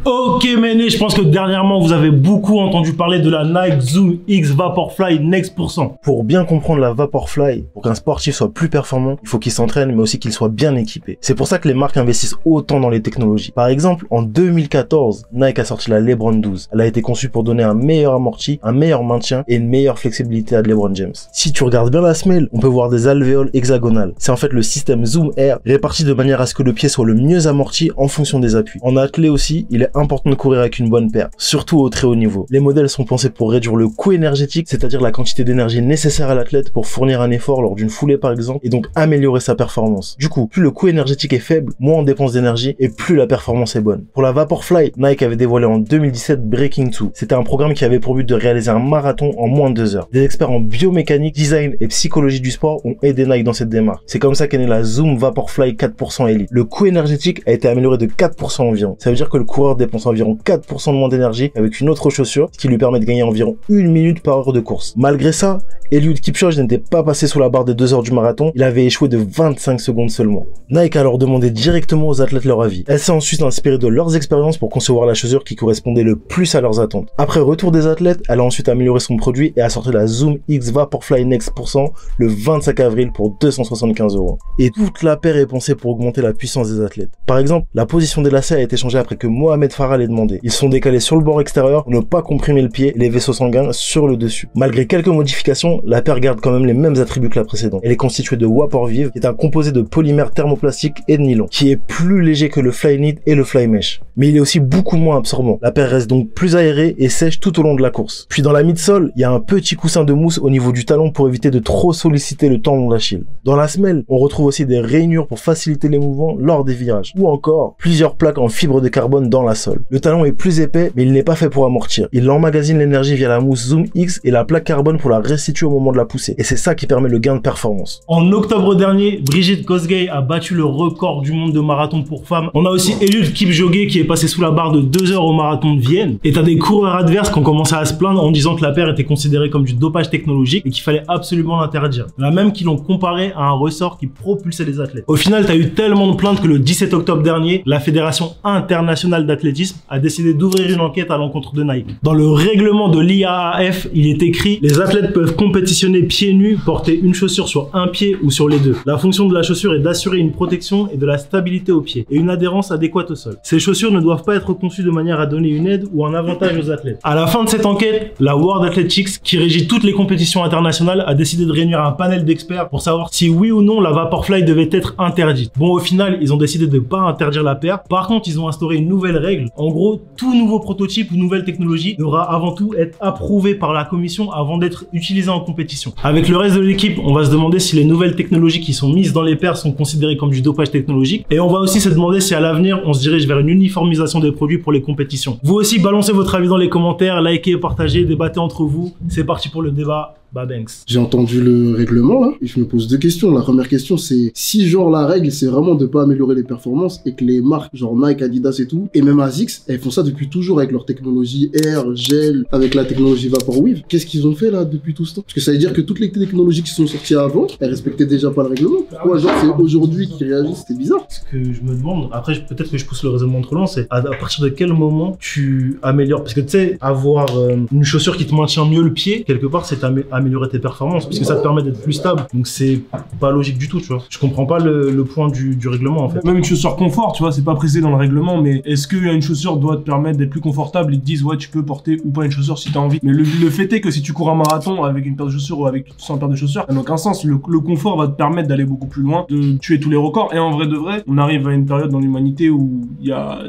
Ok Méné, je pense que dernièrement vous avez beaucoup entendu parler de la Nike Zoom X Vaporfly Next %. Pour bien comprendre la Vaporfly, pour qu'un sportif soit plus performant, il faut qu'il s'entraîne mais aussi qu'il soit bien équipé. C'est pour ça que les marques investissent autant dans les technologies. Par exemple, en 2014, Nike a sorti la LeBron 12. Elle a été conçue pour donner un meilleur amorti, un meilleur maintien et une meilleure flexibilité à LeBron James. Si tu regardes bien la semelle, on peut voir des alvéoles hexagonales. C'est en fait le système Zoom Air réparti de manière à ce que le pied soit le mieux amorti en fonction des appuis. En athlée aussi, il est important de courir avec une bonne paire, surtout au très haut niveau. Les modèles sont pensés pour réduire le coût énergétique, c'est-à-dire la quantité d'énergie nécessaire à l'athlète pour fournir un effort lors d'une foulée par exemple, et donc améliorer sa performance. Du coup, plus le coût énergétique est faible, moins on dépense d'énergie et plus la performance est bonne. Pour la Vaporfly, Nike avait dévoilé en 2017 Breaking 2. C'était un programme qui avait pour but de réaliser un marathon en moins de 2 heures. Des experts en biomécanique, design et psychologie du sport ont aidé Nike dans cette démarche. C'est comme ça qu'est née la Zoom Vaporfly 4% Elite. Le coût énergétique a été amélioré de 4% environ. Ça veut dire que le coureur dépense environ 4% de moins d'énergie avec une autre chaussure, ce qui lui permet de gagner environ 1 minute par heure de course. Malgré ça, Eliud Kipchoge n'était pas passé sous la barre des 2 heures du marathon, il avait échoué de 25 secondes seulement. Nike a alors demandé directement aux athlètes leur avis. Elle s'est ensuite inspirée de leurs expériences pour concevoir la chaussure qui correspondait le plus à leurs attentes. Après retour des athlètes, elle a ensuite amélioré son produit et a sorti la Zoom X Vaporfly Next % le 25 avril pour 275 €. Et toute la paire est pensée pour augmenter la puissance des athlètes. Par exemple, la position des lacets a été changée après que Mohamed Farah l'ait demandé. Ils sont décalés sur le bord extérieur pour ne pas comprimer le pied et les vaisseaux sanguins sur le dessus. Malgré quelques modifications, la paire garde quand même les mêmes attributs que la précédente. Elle est constituée de Vaporvive, qui est un composé de polymère thermoplastique et de nylon, qui est plus léger que le Flyknit et le Flymesh. Mais il est aussi beaucoup moins absorbant. La paire reste donc plus aérée et sèche tout au long de la course. Puis dans la midsole, il y a un petit coussin de mousse au niveau du talon pour éviter de trop solliciter le tendon d'Achille. Dans la semelle, on retrouve aussi des rainures pour faciliter les mouvements lors des virages, ou encore plusieurs plaques en fibre de carbone dans la sole. Le talon est plus épais, mais il n'est pas fait pour amortir. Il emmagasine l'énergie via la mousse Zoom X et la plaque carbone pour la restituer au moment de la poussée. Et c'est ça qui permet le gain de performance. En octobre dernier, Brigitte Kosgei a battu le record du monde de marathon pour femmes. On a aussi Eliud Kipchoge qui est passé sous la barre de 2 heures au marathon de Vienne. Et t'as des coureurs adverses qui ont commencé à se plaindre en disant que la paire était considérée comme du dopage technologique et qu'il fallait absolument l'interdire. Il y en a même qui l'ont comparé à un ressort qui propulsait les athlètes. Au final, t'as eu tellement de plaintes que le 17 octobre dernier, la Fédération internationale d'athlétisme a décidé d'ouvrir une enquête à l'encontre de Nike. Dans le règlement de l'IAAF, il est écrit « Les athlètes peuvent compétitionner pieds nus, porter une chaussure sur un pied ou sur les deux. La fonction de la chaussure est d'assurer une protection et de la stabilité au pied et une adhérence adéquate au sol. Ces chaussures ne doivent pas être conçues de manière à donner une aide ou un avantage aux athlètes. » À la fin de cette enquête, la World Athletics, qui régit toutes les compétitions internationales, a décidé de réunir un panel d'experts pour savoir si oui ou non la Vaporfly devait être interdite. Bon, au final, ils ont décidé de pas interdire la paire. Par contre, ils ont instauré une nouvelle règle. En gros, tout nouveau prototype ou nouvelle technologie devra avant tout être approuvé par la commission avant d'être utilisé en compétition. Avec le reste de l'équipe, on va se demander si les nouvelles technologies qui sont mises dans les paires sont considérées comme du dopage technologique. Et on va aussi se demander si à l'avenir, on se dirige vers une uniformisation des produits pour les compétitions. Vous aussi, balancez votre avis dans les commentaires, likez, partagez, débattez entre vous. C'est parti pour le débat. Banks. J'ai entendu le règlement là et je me pose 2 questions. La première question c'est si genre la règle c'est vraiment de pas améliorer les performances et que les marques genre Nike, Adidas et tout et même ASICS elles font ça depuis toujours avec leur technologie air, gel, avec la technologie Vaporwave. Qu'est-ce qu'ils ont fait là depuis tout ce temps? Parce que ça veut dire que toutes les technologies qui sont sorties avant elles respectaient déjà pas le règlement. Pourquoi genre c'est aujourd'hui qu'ils réagissent? C'était bizarre. Ce que je me demande, après peut-être que je pousse le raisonnement trop loin, c'est à partir de quel moment tu améliores, parce que tu sais avoir une chaussure qui te maintient mieux le pied quelque part c'est améliorer tes performances parce que ça te permet d'être plus stable, donc c'est pas logique du tout, tu vois. Je comprends pas le point du règlement en fait. Même une chaussure confort, tu vois, c'est pas précisé dans le règlement, mais est-ce qu'une chaussure doit te permettre d'être plus confortable? Ils te disent ouais tu peux porter ou pas une chaussure si t'as envie, mais le fait est que si tu cours un marathon avec une paire de chaussures ou avec sans paire de chaussures, ça n'a aucun sens. Le confort va te permettre d'aller beaucoup plus loin, de tuer tous les records, et en vrai de vrai, on arrive à une période dans l'humanité où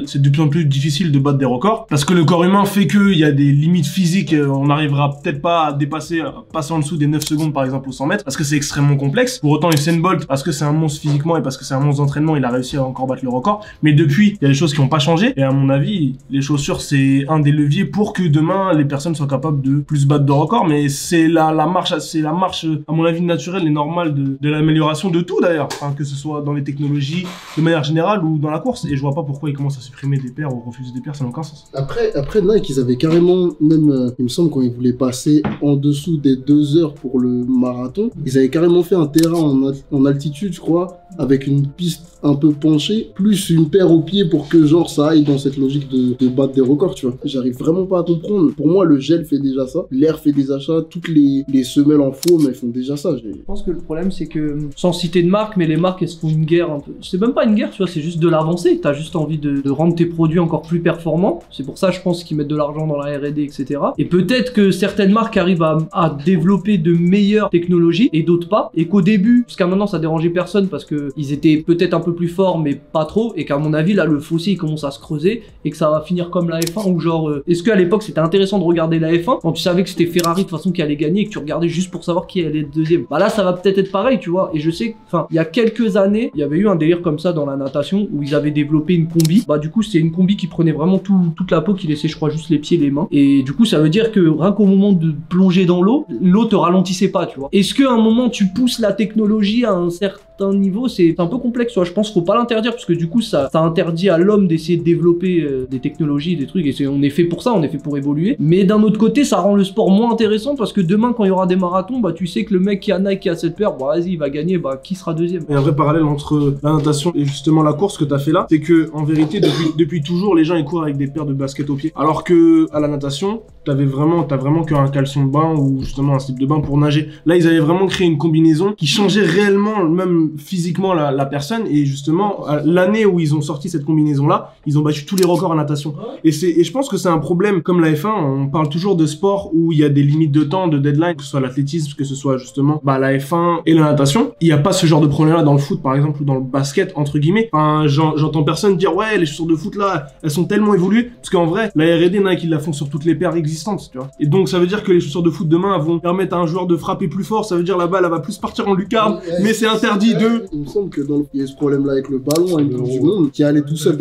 c'est de plus en plus difficile de battre des records parce que le corps humain fait qu'il y a des limites physiques, on n'arrivera peut-être pas à dépasser, passer en dessous des 9 secondes par exemple au 100 mètres parce que c'est extrêmement complexe. Pour autant Usain Bolt, parce que c'est un monstre physiquement et parce que c'est un monstre d'entraînement, il a réussi à encore battre le record. Mais depuis, il y a des choses qui n'ont pas changé et à mon avis, les chaussures c'est un des leviers pour que demain les personnes soient capables de plus battre de records. Mais c'est la marche à mon avis naturelle et normale de l'amélioration de tout d'ailleurs, enfin, que ce soit dans les technologies de manière générale ou dans la course. Et je vois pas pourquoi ils commencent à supprimer des paires ou refuser des paires, ça n'a aucun sens. Après Nike, ils avaient carrément, même, il me semble, quand ils voulaient passer en dessous des 2 heures pour le marathon, ils avaient carrément fait un terrain en altitude, je crois, avec une piste un peu penchée, plus une paire au pied pour que genre ça aille dans cette logique de battre des records, tu vois. J'arrive vraiment pas à comprendre. Pour moi, le gel fait déjà ça, l'air fait des achats, toutes les semelles en foam, elles font déjà ça. Je pense que le problème, c'est que, sans citer de marque, mais les marques, elles se font une guerre un peu. C'est même pas une guerre, tu vois, c'est juste de l'avancée. T'as juste envie de rendre tes produits encore plus performants. C'est pour ça, je pense, qu'ils mettent de l'argent dans la R&D, etc. Et peut-être que certaines marques arrivent à développer de meilleures technologies et d'autres pas. Et qu'au début, jusqu'à maintenant, ça dérangeait personne parce que ils étaient peut-être un peu plus forts, mais pas trop. Et qu'à mon avis, là, le fossé, il commence à se creuser et que ça va finir comme la F1 où genre, est-ce qu'à l'époque, c'était intéressant de regarder la F1 quand tu savais que c'était Ferrari de toute façon qui allait gagner et que tu regardais juste pour savoir qui allait être deuxième? Bah là, ça va peut-être être pareil, tu vois. Et je sais, enfin, il y a quelques années, il y avait eu un délire comme ça dans la natation où ils avaient développé une combi. Bah du coup, c'est une combi qui prenait vraiment toute la peau, qui laissait, je crois, juste les pieds, les mains. Et du coup, ça veut dire que rien qu'au moment de plonger dans l'eau te ralentissait pas, tu vois. Est-ce qu'à un moment tu pousses la technologie à un certain niveau? C'est un peu complexe, tu vois. Je pense qu'il faut pas l'interdire parce que du coup, ça interdit à l'homme d'essayer de développer des technologies, des trucs. Et on est fait pour ça, on est fait pour évoluer. Mais d'un autre côté, ça rend le sport moins intéressant parce que demain, quand il y aura des marathons, bah tu sais que le mec qui a Nike, qui a cette paire, bah vas-y, il va gagner, bah qui sera deuxième? Et un vrai parallèle entre la natation et justement la course que t'as fait là, c'est que en vérité, depuis toujours, les gens ils courent avec des paires de baskets au pied. Alors que à la natation, t'as vraiment qu'un caleçon de bain ou justement un slip de bain pour nager. Là, ils avaient vraiment créé une combinaison qui changeait réellement, même physiquement, la personne. Et justement, l'année où ils ont sorti cette combinaison-là, ils ont battu tous les records en natation. Et je pense que c'est un problème comme la F1. On parle toujours de sport où il y a des limites de temps, de deadline, que ce soit l'athlétisme, que ce soit justement la F1 et la natation. Il n'y a pas ce genre de problème-là dans le foot, par exemple, ou dans le basket, entre guillemets. Enfin, j'entends personne dire, ouais, les chaussures de foot, là, elles sont tellement évoluées. Parce qu'en vrai, la R&D, Nike, ils la font sur toutes les paires existantes, tu vois. Et donc, ça veut dire que les chaussures de foot demain vont permettre à un joueur de frapper plus fort. Ça veut dire la balle, elle va plus partir en lucarne. Mais c'est interdit de... Il me semble que il y a ce problème-là avec le ballon, avec le du monde, qui allait tout seul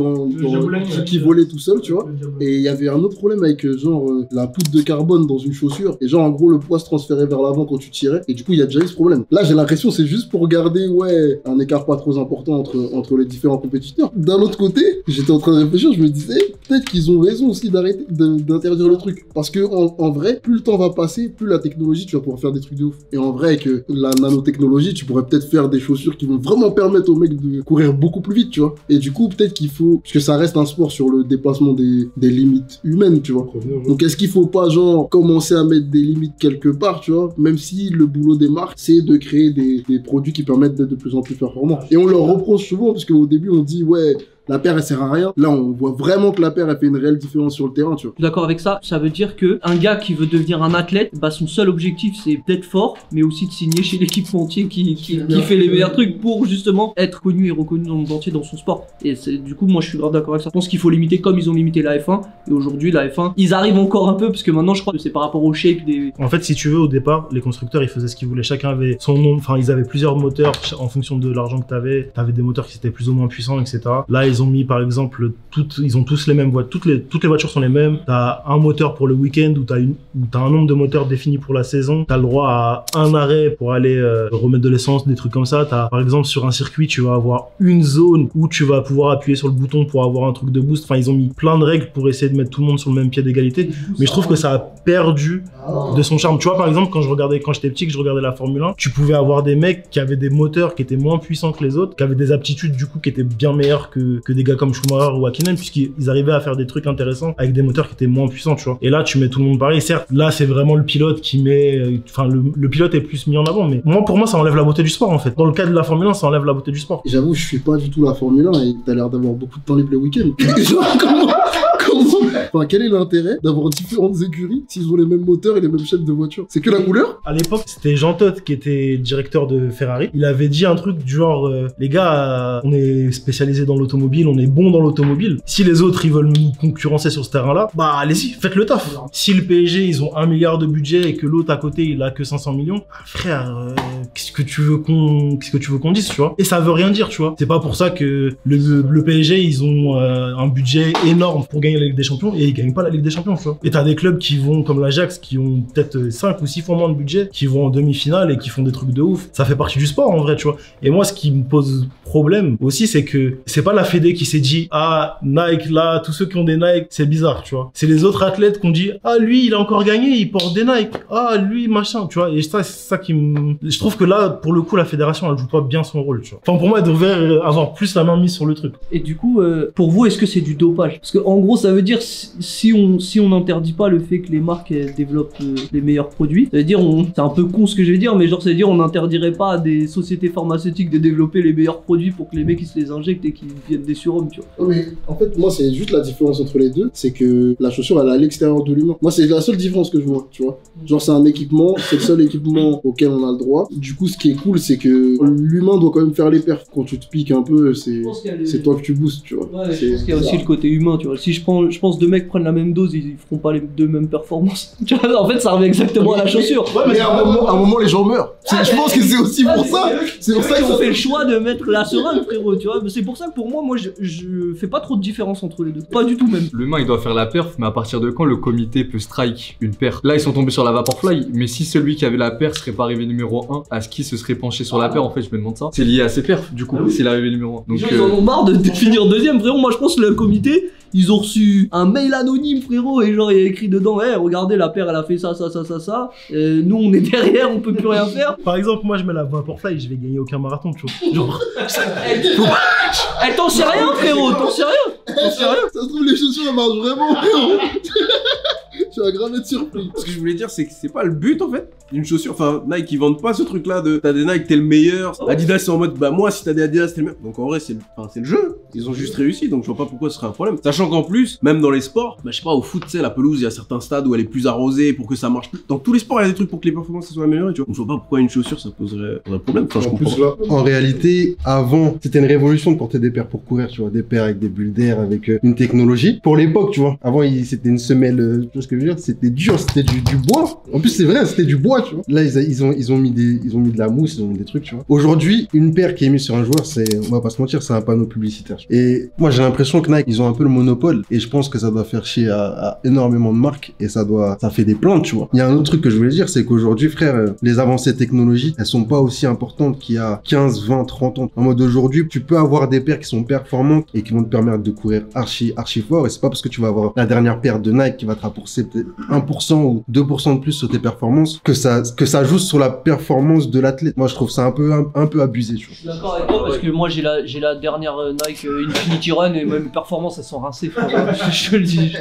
qui volait tout seul, tu vois. Et il y avait un autre problème avec, la poudre de carbone dans une chaussure. Et genre, en gros, le poids se transférait vers l'avant quand tu tirais. Et du coup, il y a déjà eu ce problème. Là, j'ai l'impression c'est juste pour garder, un écart pas trop important entre les différents compétiteurs. D'un autre côté, j'étais en train de réfléchir, je me disais, peut-être qu'ils ont raison aussi d'arrêter d'interdire le truc. Parce que, en vrai, plus le temps va passer, plus la technologie, tu vas pouvoir faire des trucs de ouf. Et en vrai, que la nanotechnologie, tu pourrais peut-être faire des chaussures qui vont vraiment permettre aux mecs de courir beaucoup plus vite, tu vois. Et du coup, peut-être qu'il faut, parce que ça reste un sport sur le dépassement des limites humaines, tu vois. Donc, est-ce qu'il faut pas, commencer à mettre des limites quelque part, tu vois, même si le boulot des marques, c'est de créer des produits qui permettent d'être de plus en plus performants. Et on leur reproche souvent, parce qu'au début, on dit, la paire elle sert à rien. Là on voit vraiment que la paire elle fait une réelle différence sur le terrain, tu vois. Je suis d'accord avec ça. Ça veut dire que un gars qui veut devenir un athlète, bah son seul objectif c'est d'être fort, mais aussi de signer chez l'équipementier qui fait les meilleurs trucs pour justement être connu et reconnu dans le monde entier dans son sport. Et du coup moi je suis grave d'accord avec ça. Je pense qu'il faut limiter comme ils ont limité la F1. Et aujourd'hui la F1, ils arrivent encore un peu parce que maintenant je crois que c'est par rapport au shape des... En fait si tu veux au départ les constructeurs ils faisaient ce qu'ils voulaient. Chacun avait son nom, enfin ils avaient plusieurs moteurs en fonction de l'argent que t'avais des moteurs qui étaient plus ou moins puissants, etc. Là ils ont mis par exemple ils ont tous les mêmes voitures, toutes les voitures sont les mêmes. T'as un moteur pour le week-end ou t'as un nombre de moteurs défini pour la saison. T'as le droit à un arrêt pour aller remettre de l'essence, des trucs comme ça. Par exemple sur un circuit, tu vas avoir une zone où tu vas pouvoir appuyer sur le bouton pour avoir un truc de boost. Enfin, ils ont mis plein de règles pour essayer de mettre tout le monde sur le même pied d'égalité. Mais je trouve que ça a perdu de son charme. Tu vois, par exemple, quand j'étais petit, que je regardais la Formule 1, tu pouvais avoir des mecs qui avaient des moteurs qui étaient moins puissants que les autres, qui avaient des aptitudes du coup qui étaient bien meilleures que des gars comme Schumacher ou Hakkinen, puisqu'ils arrivaient à faire des trucs intéressants avec des moteurs qui étaient moins puissants, tu vois. Et là, tu mets tout le monde pareil. Certes, là, c'est vraiment le pilote qui met... Enfin, le pilote est plus mis en avant, mais pour moi, ça enlève la beauté du sport, en fait. Dans le cas de la Formule 1, ça enlève la beauté du sport. J'avoue, je suis pas du tout la Formule 1 et t'as l'air d'avoir beaucoup de temps libre les week-ends. Comment Enfin, quel est l'intérêt d'avoir différentes écuries s'ils ont les mêmes moteurs et les mêmes chaînes de voitures? C'est que la couleur? À l'époque, c'était Jean Todt qui était directeur de Ferrari. Il avait dit un truc du genre, les gars, on est spécialisé dans l'automobile, on est bon dans l'automobile. Si les autres, ils veulent nous concurrencer sur ce terrain-là, bah allez-y, faites le taf. Si le PSG, ils ont 1 milliard de budget et que l'autre à côté, il a que 500 millions, frère, qu'est-ce que tu veux qu'on dise, tu vois? Et ça veut rien dire, tu vois. C'est pas pour ça que le PSG, ils ont un budget énorme pour gagner la Ligue des Champions et ils gagnent pas la Ligue des Champions, tu vois. Et t'as des clubs qui vont, comme l'Ajax, qui ont peut-être 5 ou 6 fois moins de budget, qui vont en demi-finale et qui font des trucs de ouf. Ça fait partie du sport, en vrai, tu vois. Et moi, ce qui me pose problème aussi, c'est que c'est pas la Fédé qui s'est dit, ah, Nike, là, tous ceux qui ont des Nike, c'est bizarre, tu vois. C'est les autres athlètes qui ont dit, ah, lui, il a encore gagné, il porte des Nike. Ah, lui, machin, tu vois. Et ça, c'est ça qui me... Je trouve que là, pour le coup, la fédération, elle joue pas bien son rôle, tu vois. Enfin, pour moi, elle devrait avoir plus la main mise sur le truc. Et du coup, pour vous, est-ce que c'est du dopage? Parce que en gros, ça veut dire si on n'interdit pas le fait que les marques développent les meilleurs produits, ça veut dire, c'est un peu con ce que je vais dire, mais genre, ça veut dire on n'interdirait pas à des sociétés pharmaceutiques de développer les meilleurs produits pour que les mecs ils se les injectent et qu'ils viennent des surhommes, tu vois. Mais en fait, moi, c'est juste la différence entre les deux, c'est que la chaussure, elle est à l'extérieur de l'humain. Moi, c'est la seule différence que je vois, tu vois. Genre, c'est un équipement, c'est le seul équipement auquel on a le droit. Du coup, ce qui est cool, c'est que l'humain doit quand même faire les perfs. Quand tu te piques un peu, c'est toi que tu boostes, tu vois. Ouais, je pense qu'il y a aussi le côté humain, tu vois. Si je pense deux mecs prennent la même dose, ils feront pas les deux mêmes performances. Tu vois, en fait, ça revient exactement à la chaussure. Ouais, mais à un moment, les gens meurent. Je pense que c'est aussi pour ça. C'est pour ça qu'ils ont fait le choix de mettre la seringue, frérot, tu vois. C'est pour ça que pour moi, je fais pas trop de différence entre les deux. Pas du tout même. L'humain, il doit faire la perf, mais à partir de quand le comité peut strike une perf? Là, ils sont tombés sur la Vaporfly, mais si celui qui avait la perf serait pas arrivé numéro 1, à ce qui se serait penché sur la perf, en fait, je me demande ça. C'est lié à ses perfs, du coup, c'est l'arrivée numéro 1. Donc, ils en ont marre de finir deuxième, frérot. Moi, je pense que le comité, ils ont reçu un mail anonyme, frérot, et genre, il y a écrit dedans, hey, regardez, la paire, elle a fait ça. Nous, on est derrière, on peut plus rien faire. Par exemple, moi, je mets la Vaporfly, je vais gagner aucun marathon, tu vois. Genre... T'en sais rien, frérot, t'en sais rien. Ça se trouve, les chaussures, elles marchent vraiment, frérot. Tu vas grave être surpris. Ce que je voulais dire, c'est que c'est pas le but en fait d'une chaussure. Enfin, Nike ils vendent pas ce truc là de t'as des Nike, t'es le meilleur. Adidas c'est en mode bah moi si t'as des Adidas t'es le meilleur. Donc en vrai c'est le jeu. Ils ont juste réussi donc je vois pas pourquoi ce serait un problème. Sachant qu'en plus, même dans les sports, bah je sais pas, au foot, tu sais, la pelouse, il y a certains stades où elle est plus arrosée pour que ça marche plus. Dans tous les sports, il y a des trucs pour que les performances soient améliorées, tu vois. Donc je vois pas pourquoi une chaussure ça poserait problème. Enfin, je comprends. Là, en réalité, avant, c'était une révolution de porter des paires pour courir, tu vois, des paires avec des bulles d'air, avec une technologie. Pour l'époque, tu vois, avant c'était une semelle, tu vois ce que je veux dire, c'était dur, c'était du bois. En plus, c'est vrai, c'était du bois, tu vois. Là, ils ont mis de la mousse, ils ont mis des trucs, tu vois. Aujourd'hui, une paire qui est mise sur un joueur, on va pas se mentir, c'est un panneau publicitaire. Et moi, j'ai l'impression que Nike, ils ont un peu le monopole. Et je pense que ça doit faire chier à énormément de marques. Et ça fait des plaintes, tu vois. Il y a un autre truc que je voulais dire, c'est qu'aujourd'hui, frère, les avancées technologiques, elles sont pas aussi importantes qu'il y a 15, 20, 30 ans. En mode aujourd'hui, tu peux avoir des paires qui sont performantes et qui vont te permettre de courir archi fort. Et c'est pas parce que tu vas avoir la dernière paire de Nike qui va te rapporter peut-être 1% ou 2% de plus sur tes performances que ça joue sur la performance de l'athlète. Moi, je trouve ça un peu abusé, tu vois. Je suis d'accord avec toi parce que moi, j'ai la dernière Nike Infinity Run et mes performances, elles sont rincées, frère. Je te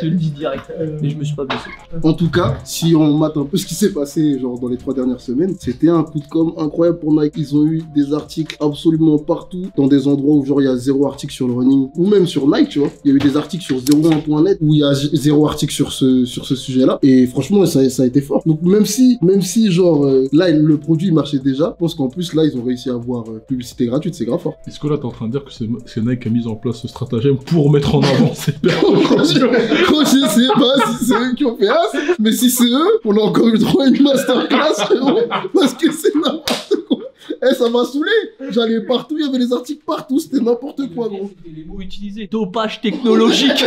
le dis direct. Et je me suis pas blessé. En tout cas, si on mate un peu ce qui s'est passé genre dans les 3 dernières semaines, c'était un coup de com' incroyable pour Nike. Ils ont eu des articles absolument partout, dans des endroits où genre il y a 0 article sur le running, ou même sur Nike, tu vois. Il y a eu des articles sur 01.net où il y a 0 article sur ce sujet-là. Et franchement, ça a été fort. Donc même si genre là le produit marchait déjà, je pense qu'en plus là ils ont réussi à avoir publicité gratuite, c'est grave fort. Est-ce que là t'es en train de dire que c'est Nike qui a mis en place ce stratagème pour mettre en avant ces paires de chaussures? Je sais pas si c'est eux qui ont fait ça, mais si c'est eux, on a encore eu le droit à une masterclass, frérot, parce que c'est n'importe quoi. Ça m'a saoulé. J'allais partout, il y avait les articles partout, c'était n'importe quoi, gros. C'était les mots utilisés. Dopage technologique.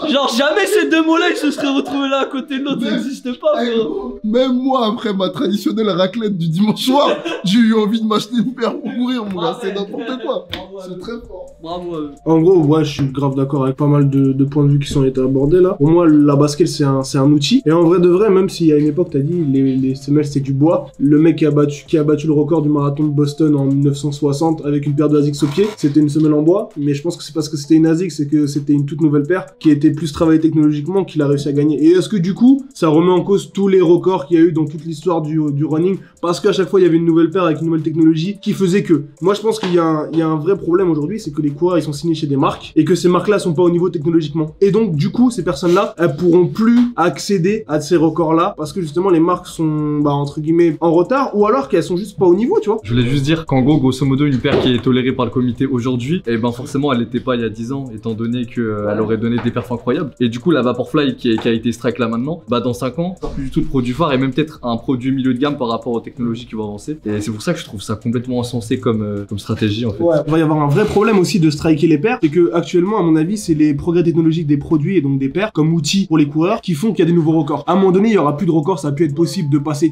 Genre jamais ces deux mots-là ils se seraient retrouvés là à côté de l'autre, ça n'existe pas, frérot. Même moi, après ma traditionnelle raclette du dimanche soir, j'ai eu envie de m'acheter une paire pour courir, mon gars, c'est n'importe quoi. C'est très fort. Bravo. En gros, ouais, je suis grave d'accord avec pas mal de points de vue qui sont été abordés là. Pour moi, la basket c'est un outil. Et en vrai de vrai, même si à une époque t'as dit les semelles c'est du bois, le mec qui a battu le record du marathon de Boston en 1960 avec une paire de ASICS au pied, c'était une semelle en bois. Mais je pense que c'est parce que c'était une ASICS, c'est que c'était une toute nouvelle paire qui était plus travaillée technologiquement qu'il a réussi à gagner. Et est-ce que du coup, ça remet en cause tous les records qu'il y a eu dans toute l'histoire du running parce qu'à chaque fois il y avait une nouvelle paire avec une nouvelle technologie qui faisait que. Moi je pense qu'il y a un vrai problème aujourd'hui, c'est que les coureurs ils sont signés chez des marques et que ces marques-là sont pas au niveau technologiquement. Et donc du coup ces personnes-là, elles pourront plus accéder à ces records-là parce que justement les marques sont entre guillemets en retard ou alors qu'elles sont juste pas au niveau, tu vois. Je voulais juste dire qu'en gros, grosso modo, une paire qui est tolérée par le comité aujourd'hui, et ben forcément elle l'était pas il y a 10 ans, étant donné qu'elle aurait donné des performances perf incroyable. Et du coup, la Vaporfly qui a été strike là maintenant, bah dans 5 ans, plus du tout de produit phare et même peut-être un produit milieu de gamme par rapport aux technologies qui vont avancer. Et c'est pour ça que je trouve ça complètement insensé comme stratégie en fait. Ouais, il va y avoir un vrai problème aussi de striker les pairs, c'est que actuellement, à mon avis, c'est les progrès technologiques des produits et donc des pairs comme outils pour les coureurs qui font qu'il y a des nouveaux records. À un moment donné, il y aura plus de records, ça va plus être possible de passer.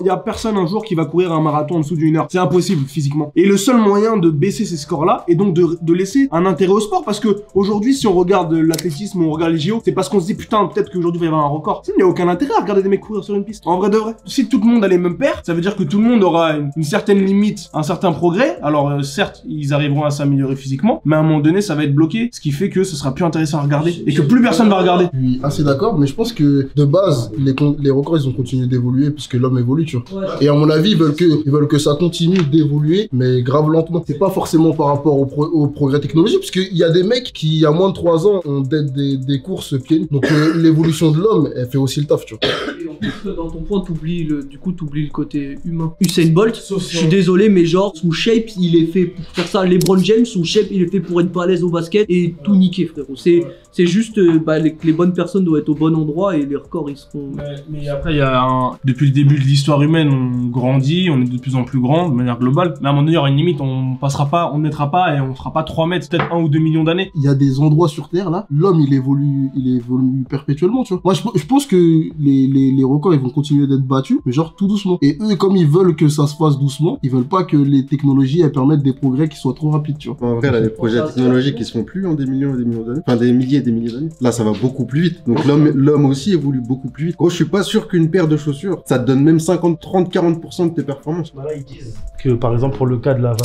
Il y a personne un jour qui va courir un marathon en dessous d'une heure. C'est impossible physiquement. Et le seul moyen de baisser ces scores-là est donc de laisser un intérêt au sport, parce que aujourd'hui, si on regarde l'athlétisme ou on regarde les JO, c'est parce qu'on se dit putain, peut-être qu'aujourd'hui il va y avoir un record. Il n'y a aucun intérêt à regarder des mecs courir sur une piste. En vrai de vrai, si tout le monde a les mêmes paires, ça veut dire que tout le monde aura une certaine limite, un certain progrès. Alors certes, ils arriveront à s'améliorer physiquement, mais à un moment donné, ça va être bloqué, ce qui fait que ce sera plus intéressant à regarder et que plus personne va regarder. Je suis assez d'accord, mais je pense que de base, les records ils ont continué d'évoluer puisque l'homme évolue, tu vois. Et à mon avis, ils veulent que ça continue d'évoluer, mais grave lentement. C'est pas forcément par rapport au progrès technologique, parce qu'il y a des mecs qui, il y a moins de 3 ans, ont des courses pieds nus. Donc l'évolution de l'homme, elle fait aussi le taf, tu vois. Et en plus, dans ton point, t'oublies le côté humain. Usain Bolt, je suis désolé, mais genre, son shape, il est fait pour faire ça. LeBron James, son shape, il est fait pour être balèze au basket et tout niquer, frérot. C'est juste, les bonnes personnes doivent être au bon endroit et les records, ils seront... Mais après, il y a depuis le début de l'histoire humaine, on grandit, on est de plus en plus grand, de manière globale. Mais à un moment donné, il y aura une limite, on ne mettra pas et on fera pas 3 mètres, peut-être 1 ou 2 millions d'années. Il y a des endroits sur Terre, là, l'homme, il évolue perpétuellement, tu vois. Moi, je pense que les records, ils vont continuer d'être battus, mais genre tout doucement. Et eux, comme ils veulent que ça se fasse doucement, ils veulent pas que les technologies, elles permettent des progrès qui soient trop rapides, tu vois. En vrai, là, les projets technologiques, ils se font plus en des millions et des millions d'années. Enfin, des milliers et des milliers d'années. Là, ça va beaucoup plus vite. Donc, l'homme aussi évolue beaucoup plus vite. Gros, je suis pas sûr qu'une paire de chaussures, ça te donne même 50, 30, 40% de tes performances. Là, ils disent que, par exemple, pour le cas de la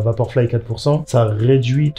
Vaporfly 4%, ça réduit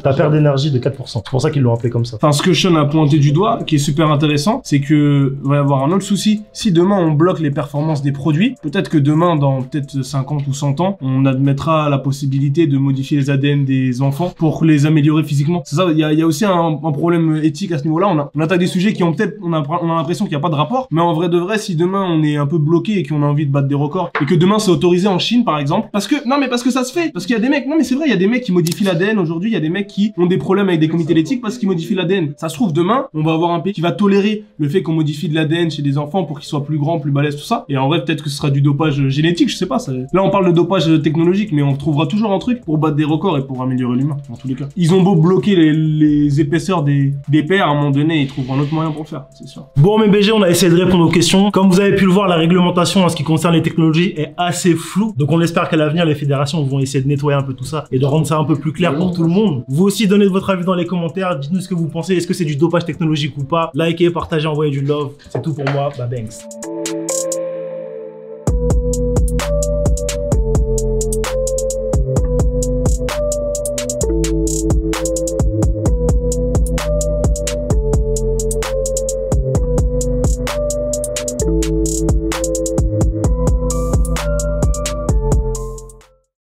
ta perte d'énergie de 4%. C'est pour ça qu'ils l'ont appelé comme ça. Enfin, ce que Sean a pointé du doigt, qui est super intéressant, c'est que va y avoir un autre souci. Si demain on bloque les performances des produits, peut-être que demain, dans peut-être 50 ou 100 ans, on admettra la possibilité de modifier les ADN des enfants pour les améliorer physiquement. C'est ça, il y a aussi un problème éthique à ce niveau-là. On attaque des sujets qui ont peut-être, on a l'impression qu'il n'y a pas de rapport, mais en vrai de vrai, si demain on est un peu bloqué et qu'on a envie de battre des records, et que demain c'est autorisé en Chine par exemple, parce que ça se fait, parce qu'il y a des mecs, non mais c'est vrai, il y a des mecs qui modifient l'ADN aujourd'hui, il y a des mecs qui ont des problèmes avec des comités d'éthique parce qu'ils modifient l'ADN. Ça se trouve demain, on va avoir un pays qui va tolérer le fait qu'on modifie de l'ADN chez des enfants pour qu'ils soient plus grands, plus balèzes, tout ça. Et en vrai, peut-être que ce sera du dopage génétique, je sais pas. Là, on parle de dopage technologique, mais on trouvera toujours un truc pour battre des records et pour améliorer l'humain, dans tous les cas. Ils ont beau bloquer les épaisseurs des paires, à un moment donné, ils trouveront un autre moyen pour le faire, c'est sûr. Bon, mais BG, on a essayé de répondre aux questions. Comme vous avez pu le voir, la réglementation en ce qui concerne les technologies est assez floue. Donc, on espère qu'à l'avenir, les fédérations vont essayer de nettoyer un peu tout ça et de rendre ça un peu plus clair pour tout le monde. Vous aussi, donnez votre avis dans les commentaires. Dites-nous ce que vous pensez. Est-ce que c'est du dopage technologique ou pas? Likez, partagez, envoyez du love. C'est tout pour moi. Bah, banks.